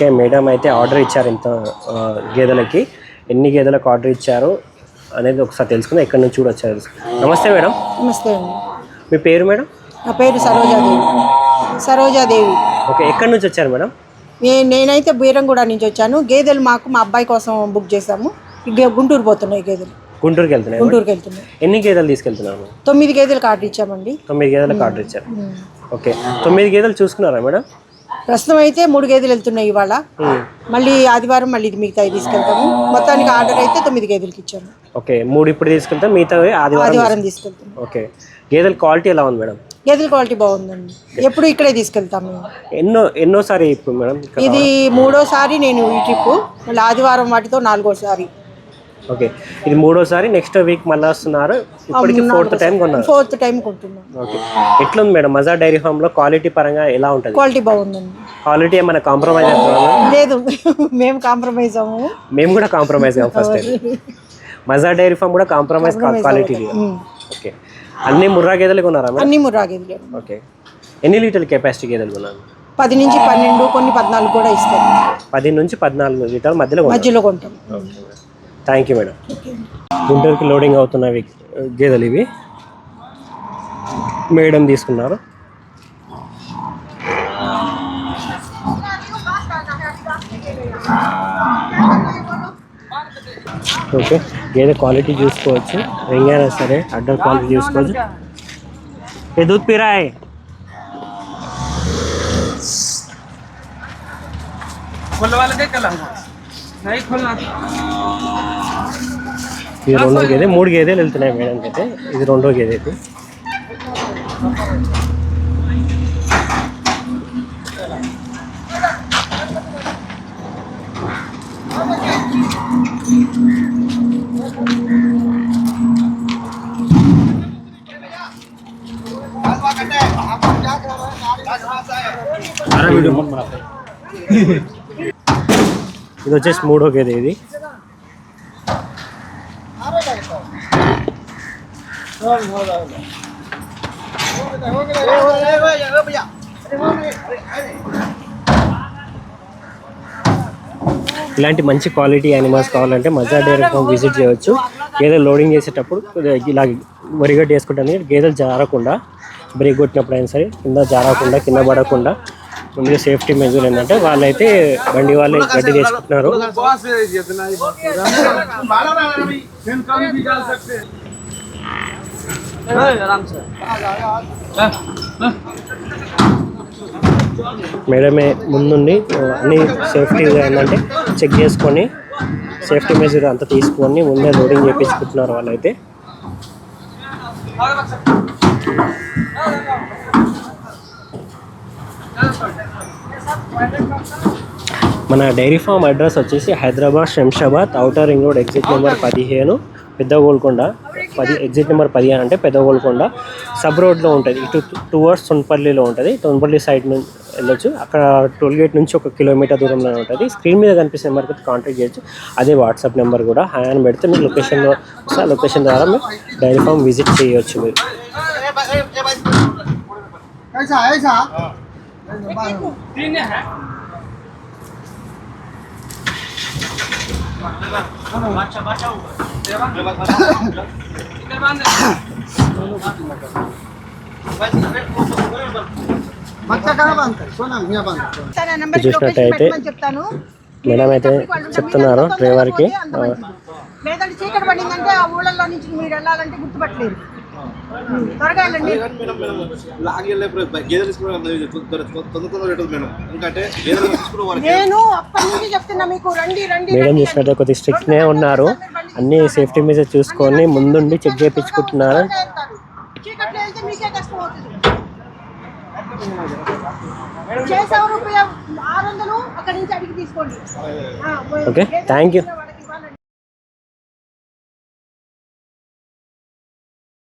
Okay, madam అయితే order ఇచ్చారు ఇంత గేదెలకి. ఎన్ని గేదెలకు ఆర్డర్ ఇచ్చారు అనేది ఒకసారి తెలుసుకుందాం. ఎక్కడి నుంచి చూడొచ్చారు. నమస్తే మేడం. నమస్తే అండి. మీ పేరు మేడం? నా పేరు సరోజాదేవి. ఓకే, ఎక్కడి నుంచి వచ్చారు మేడం? నేనైతే బీరంగూడ నుంచి వచ్చాను. గేదెలు మా అబ్బాయి కోసం బుక్ చేసాము. గుంటూరు పోతున్నాయి గేదెలు. గుంటూరుకి వెళ్తున్నాయి. ఎన్ని గేదెలు తీసుకెళ్తున్నారు? 9 గేదెలకు ఆర్డర్ ఇచ్చామండి. 9 గేదెలకు ఆర్డర్ ఇచ్చారు. ఓకే, 9 గేదెలు చూసుకున్నారా మేడం? ప్రస్తుతం అయితే 3 గేదెలు వెళ్తున్నాయి ఇవాళ. మళ్ళీ ఆదివారం మళ్ళీ మిగతా తీసుకెళ్తాము. మొత్తానికి ఆర్డర్ అయితే 9 గేదెలకి ఇచ్చాము. ఓకే, 3 ఇప్పుడు తీసుకెళ్తాం, మిగతా ఆదివారం తీసుకెళ్తాం. ఓకే, గేదెల క్వాలిటీ ఎలా ఉంది మేడం? గేదెల క్వాలిటీ బాగుందండి. ఎప్పుడు ఇక్కడే తీసుకెళ్తాము. ఎన్నోసారి ఇప్పుడు మేడం? ఇది 3వసారి నేను ఈ ట్రిప్. మళ్ళీ ఆదివారం వాటితో 4వసారి. ఓకే, ఇది 3వసారి. నెక్స్ట్ వీక్ మళ్ళీ వస్తున్నారు. ఇప్పటికి 4th టైం కొన్నారు. 4th టైం కొంటున్నాం. ఓకే, ఎట్లుంది మేడం మజార్ డైరీ ఫామ్ లో క్వాలిటీ పరంగా ఎలా ఉంటుంది? క్వాలిటీ బాగుందండి. క్వాలిటీ ఏమైనా కాంప్రమైజ్ అవుతుందా? లేదు, మేము కాంప్రమైజ్ అవ్వము. మేము కూడా కాంప్రమైజ్ అవ్వం. ఫస్ట్ మజార్ డైరీ ఫామ్ కూడా కాంప్రమైజ్ క్వాలిటీ. ఓకే, అన్ని ముర్రా గేదెలు కొన్నారా మేడం? అన్ని ముర్రా గేదెలు. ఓకే, ఎన్ని లీటర్ల కెపాసిటీ గేదెలు కొన్నారు? 10 నుంచి 12, కొన్ని 14 కూడా ఇస్తాం. 10 నుంచి 14 లీటర్ల మధ్యలో కొంటాం. Thank you madam. గుంటూరుకి లోడింగ్ అవుతున్నవి గేదెలు ఇవి. మేడం తీసుకున్నారు. ఓకే, గేదె క్వాలిటీ చూసుకోవచ్చు. ఎంగైనా సరే అడ్డర్ క్వాలిటీ చూసుకోవచ్చు. ఏ దూద్ పీరాయ్. ఇది 2వ గేదె. 3 గేదెలు వెళ్తున్నాయి మేడంకి అయితే. ఇది 2వ గేదె. ఇది ఇది వచ్చేసి 3వ గేదె. ఇది ఇలాంటి మంచి క్వాలిటీ యానిమల్స్ కావాలంటే మజార్ డైరీ ఫామ్ విజిట్ చేయవచ్చు. గేదెలు లోడింగ్ చేసేటప్పుడు ఇలా వరిగడ్డి వేసుకుంటాను. గేదెలు జారకుండా, బ్రేక్ కొట్టినప్పుడు అయినా సరే కింద జారకుండా, కింద పడకుండా ముందుగా సేఫ్టీ మెజర్ ఏంటంటే వాళ్ళైతే బండి వాళ్ళే గడ్డి తీసుకుంటున్నారు. మేడమే ముందుండి అన్ని సేఫ్టీగా ఏంటంటే చెక్ చేసుకొని సేఫ్టీ మెజర్ అంతా తీసుకొని ముందే లోడింగ్ చేయించుకుంటున్నారు వాళ్ళైతే. మన డైరీ ఫామ్ అడ్రస్ వచ్చేసి Hyderabad Shamshabad outer ring road exit number 15 పెద్ద గోల్కొండ. ఎగ్జిట్ నెంబర్ 15 అంటే పెద్ద గోల్కొండ సబ్ రోడ్లో ఉంటుంది. ఇటు టువర్డ్స్ తొన్పల్లిలో ఉంటుంది. తొన్పల్లి సైడ్ నుంచి వెళ్ళొచ్చు. అక్కడ టోల్ గేట్ నుంచి 1 కిలోమీటర్ దూరంలో ఉంటుంది. స్క్రీన్ మీద కనిపిస్తే నెంబర్కి కాంటాక్ట్ చేయొచ్చు. అదే వాట్సాప్ నెంబర్ కూడా. హాయ్ అని పెడితే మీకు లొకేషన్లో వస్తే లొకేషన్ ద్వారా మీరు డైరీ ఫామ్ విజిట్ చేయవచ్చు. మీరు చూసినట్టయితే మేడం అయితే చెప్తున్నారు డ్రైవర్కి. చీకటి పడిందంటే ఆ ఊళ్ళల్లో నుంచి మీరు వెళ్ళాలంటే గుర్తుపట్టలేదు. త్వరగా వెళ్ళండి. నేను అప్పటి నుంచి చెప్తున్నా మీకు, రండి రండి. మేడం చూసినట్టు కొద్దిగా స్ట్రిక్ట్నే ఉన్నారు. అన్ని సేఫ్టీ మీద చూసుకొని ముందుండి చెక్ చేయించుకుంటున్నారు. చీకట్లో వెళ్తే మీకే కష్టం అవుతుంది. చేసేవారు 600 అక్కడి నుంచి అడిగి తీసుకోండి. Okay, thank you.